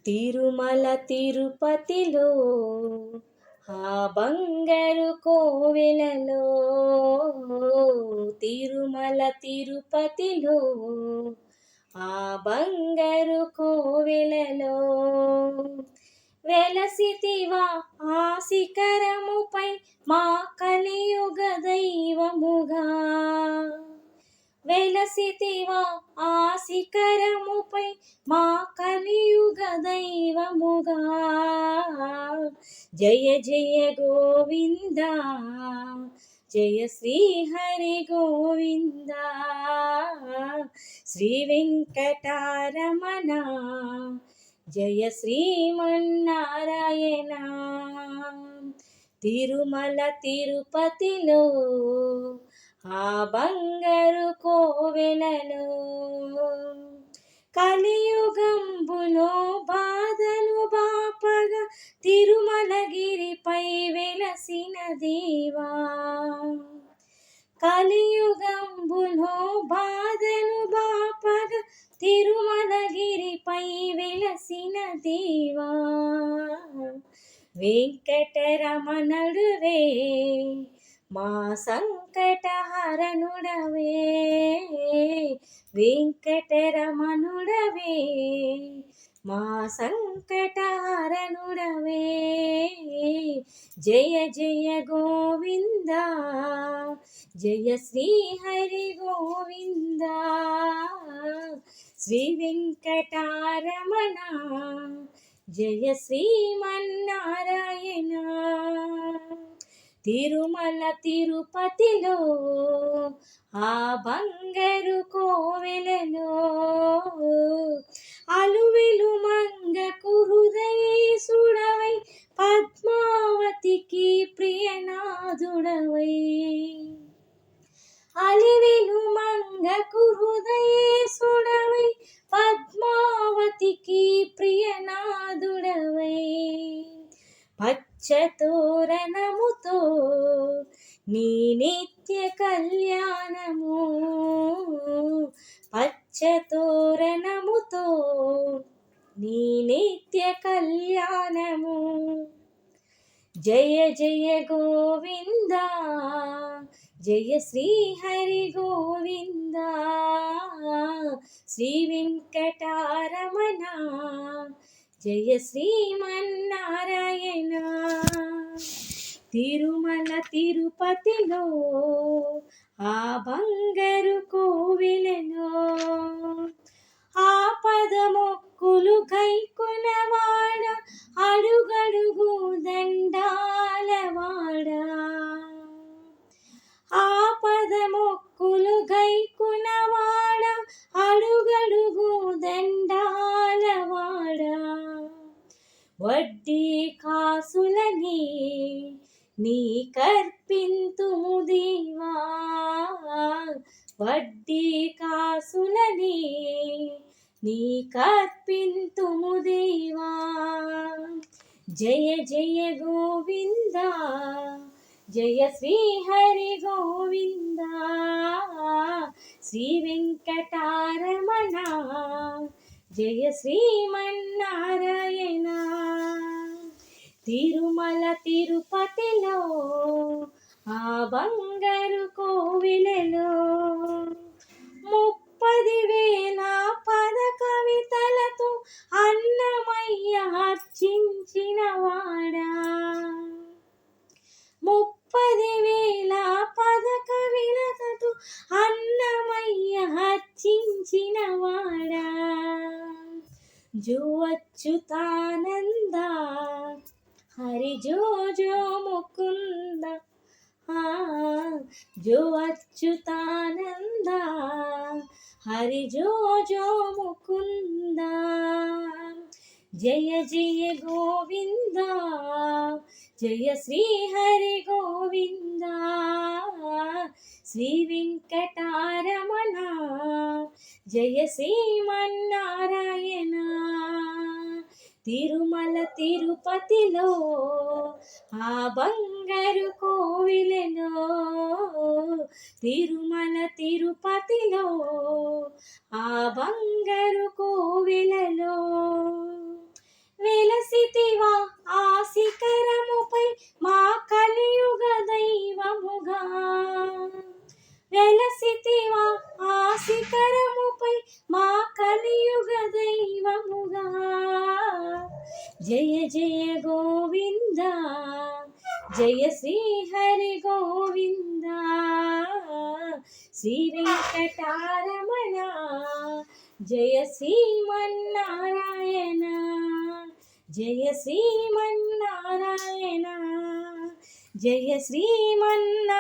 తిరుమల తిరుపతిలో ఆ బంగారు కోవెలలో, తిరుమల తిరుపతిలో ఆ బంగారు కోవెలలో వెలసితివా ఆ శిఖరముపై మా కలియుగ దైవముగా. వెలసితివా ఆ శిఖరముపై మా కలియుగ దైవముగా. జయ జయ గోవింద, జయ శ్రీ హరి గోవింద, శ్రీ వెంకటరమణ జయ శ్రీమన్నారాయణ. తిరుమల తిరుపతిలో ఆ బంగారు కోవెలలో, కలియుగంబులో బాధలు బాపగా తిరుమలగిరిపై వెలసిన దేవా. కలియుగంబులో బాధలు బాపగా తిరుమలగిరిపై వెలసిన దేవా. వెంకటరమణుడువే మా సంకటహరణుడవే, వెంకటరమణుడవే మా సంకటహరణుడవే. జయ జయ గోవింద, జయ శ్రీ హరి గోవింద, శ్రీ వెంకటరమణ జయ శ్రీమన్నారాయణ. తిరుమల తిరుపతిలో ఆ బంగారు కోవెలలో, అలువెలు మంగకు హృదయేశుడవై పద్మావతికి ప్రియనాథుడవై. అలివెలు మంగకు హృదయేశుడవై పద్మావతికి ప్రియనాథుడవై. పచ్చతోరణముతో నీ నిత్య కళ్యాణము, పచ్చతోరణముతో నీ నిత్య కళ్యాణము. జయ జయ గోవింద, జయ శ్రీ హరి గోవింద, శ్రీ వెంకటరమణ జయ శ్రీమన్నారాయణ. తిరుమల తిరుపతిలో ఆ బంగారు కోవెలలో, ఆపద మొక్కులు గైకొనవాడ అడుగడుగు దండాలవాడ. ఆపద మొక్కులు గైకొనవాడ అడుగడుగు దండాలవాడ. వడ్డీ కాసులని నీ కర్పింతుము దేవా, వడ్డీ కాసులని నీ కర్పింతుము దేవా. జయ జయ గోవింద, జయ శ్రీ హరి గోవింద, శ్రీ వెంకటరమణ జయ శ్రీమన్నారాయణ. తిరుమల తిరుపతిలో ఆ బంగారు కోవెలలో, 30,000 పద కవితలతో అన్నమయ్య అర్చించిన వాడా. 30,000 పద కవితలతో అన్నమయ్య అర్చించిన వాడా. జో అచ్యుతానంద హరి జో జో ముకుంద, జో అచ్యుతానంద హరి జో జో ముకుంద. జయ జయ గోవింద, జయ శ్రీ హరి గోవింద, శ్రీ వెంకటరమణ జయ శ్రీమన్నారాయణ. తిరుమల తిరుపతిలో ఆ బంగారు కోవెలలో, తిరుమల తిరుపతిలో ఆ బంగారు కోవెలలో, జయ శ్రీ హరి గోవింద శ్రీ వెంకటారమణ జయ శ్రీమన్నారాయణ జయ శ్రీమన్నారాయణ జయ శ్రీమన్నారాయణ